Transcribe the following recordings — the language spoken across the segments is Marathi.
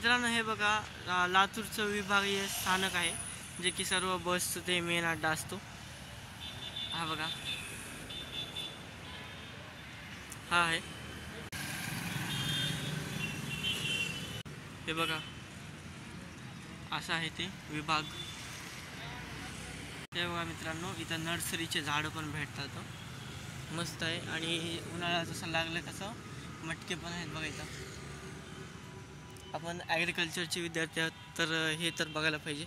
मित्रांनो हे बघा लातूरचं विभागीय स्थानक आहे जे की सर्व बसचं ते मेन अड्डा असतो। हा बघा हा आहे हे बघा असा आहे ते विभाग। हे बघा मित्रांनो इथं नर्सरीचे झाडं पण भेटतात, मस्त आहे। आणि उन्हाळा जसं लागलं तसं मटके पण आहेत बघा इथं। आपण ॲग्रिकल्चरचे विद्यार्थी आहोत तर हे तर बघायला पाहिजे।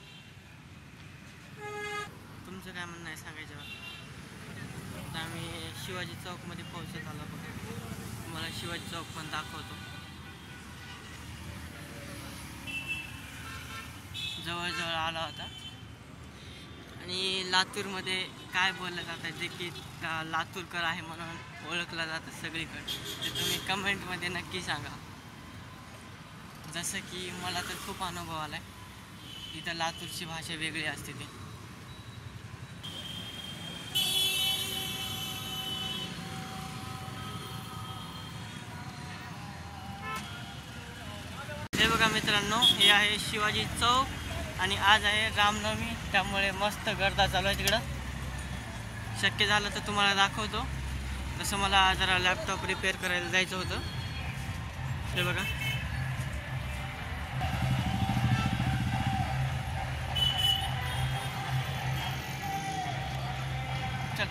तुमचं काय म्हणणं आहे सांगायचं मला। आता आम्ही शिवाजी चौकमध्ये पोहोचत आलो बघा, तुम्हाला शिवाजी चौक पण दाखवतो। जवळजवळ आला होता। आणि लातूरमध्ये काय बोललं जातं जे की लातूरकर आहे म्हणून ओळखलं जातं सगळीकडे, ते तुम्ही कमेंटमध्ये नक्की सांगा। जसं की मला तर खूप अनुभव आला आहे, इथं लातूरची भाषा वेगळी असते ती। हे बघा मित्रांनो हे आहे शिवाजी चौक आणि आज आहे रामनवमी, त्यामुळे मस्त गर्दा चालू आहे तिकडं। शक्य झालं तर तुम्हाला दाखवतो। जसं मला जरा लॅपटॉप रिपेअर करायला जायचं होतं। हे बघा चल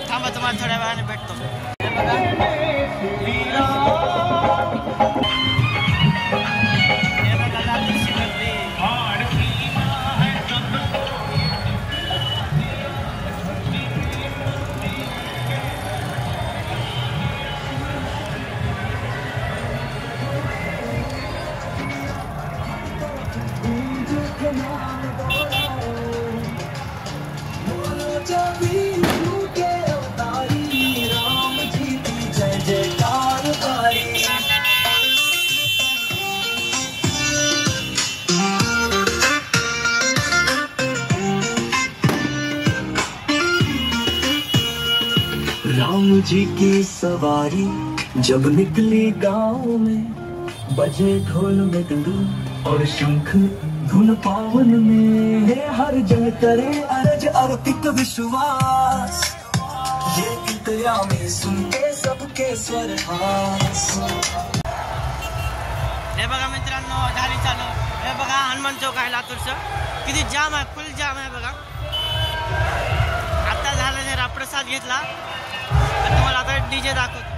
थांबा तुम्हाला थोड्या वेळाने भेटतो। राम जी की सवारी जब निकली गांव में, बजे ढोल मृदंग और शंख धुन पावन में, हर जन करे अरज अर्पित विश्वास, ये अंतर्यामी सुनते सबके स्वर हास। हे बघा मित्रांनो झाली चालू। हे बघा हनुमान चौक आहे लातूरचं, किती जाम आहे, फुल जाम आहे बघा। आता झालं जरा प्रसाद घेतला, तुम्हाला आता डीजे दाखवतो।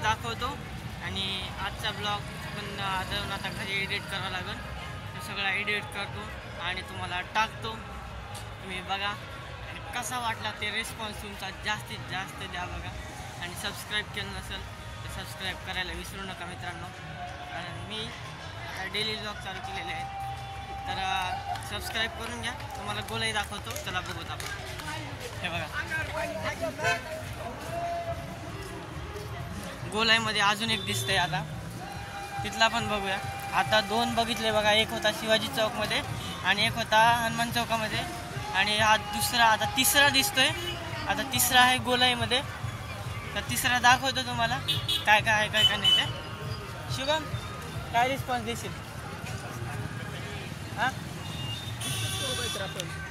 दाखवतो आणि आजचा ब्लॉग पण आता घरी एडिट करावं लागेल. तो सगळा एडिट करतो आणि तुम्हाला टाकतो. तुम्ही बघा आणि कसा वाटला ते रिस्पॉन्स तुमचा जास्तीत जास्त द्या बघा. आणि सबस्क्राईब केलं नसेल तर सबस्क्राईब करायला विसरू नका मित्रांनो. कारण मी आता डेली ब्लॉग चालू केलेले आहेत तर सबस्क्राईब करून घ्या. तुम्हाला गोलाई दाखवतो. चला बघूत आपण. हे बघा गोलाईमध्ये अजून एक दिसतंय आता, तिथला पण बघूया. आता दोन बघितले बघा. एक होता शिवाजी चौकमध्ये आणि एक होता हनुमान चौकामध्ये आणि हा दुसरा आता तिसरा दिसतोय. आता तिसरा आहे गोलाईमध्ये. तर तिसरा दाखवतो तुम्हाला काय काय आहे काय काय नाही ते. शुभम काय रिस्पॉन्स देशील? हां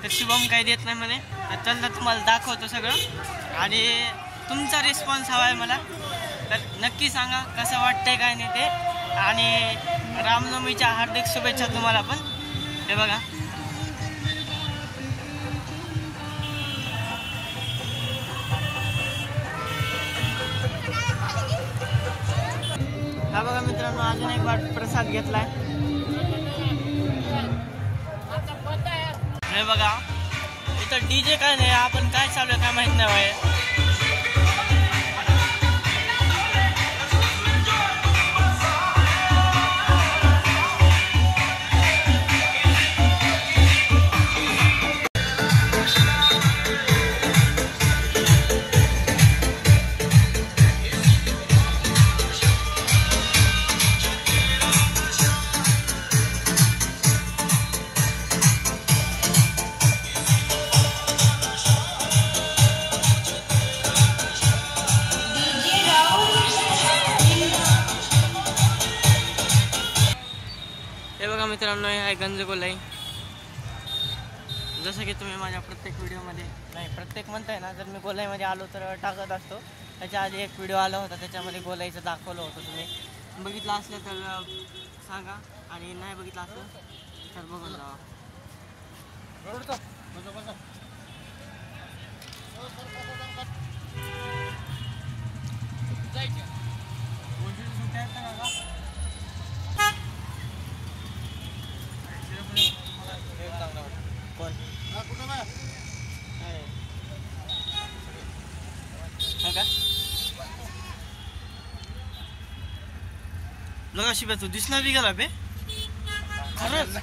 तर शुभम काही देत नाही म्हणे. तर चल तुम्हाला दाखवतो सगळं आणि तुमचा रिस्पॉन्स हवा आहे मला. तर नक्की सांगा कसं वाटतंय काय नाही ते. आणि रामनवमीच्या हार्दिक शुभेच्छा तुम्हाला पण. हे बघा हा बघा मित्रांनो अजून एक वाट प्रसाद घेतलाय. हे बघा इथं डीजे काय नाही. आपण काय चालू आहे काय माहित नाही बाहेर. हे बघा मित्रांनो हे आहे गंजगोलाई. जसं की तुम्ही माझ्या प्रत्येक व्हिडिओमध्ये नाही प्रत्येक म्हणताय ना, जर मी गोलाईमध्ये आलो तर टाकत असतो. त्याच्या आधी एक व्हिडिओ आला होता त्याच्यामध्ये गोलाईचं दाखवलं होतं. तुम्ही बघितलं असलं तर सांगा आणि नाही बघितलं असलं तर बघून जावा. कोण का लगा शिव्या तू दिसणार बी गेला बे खरंच.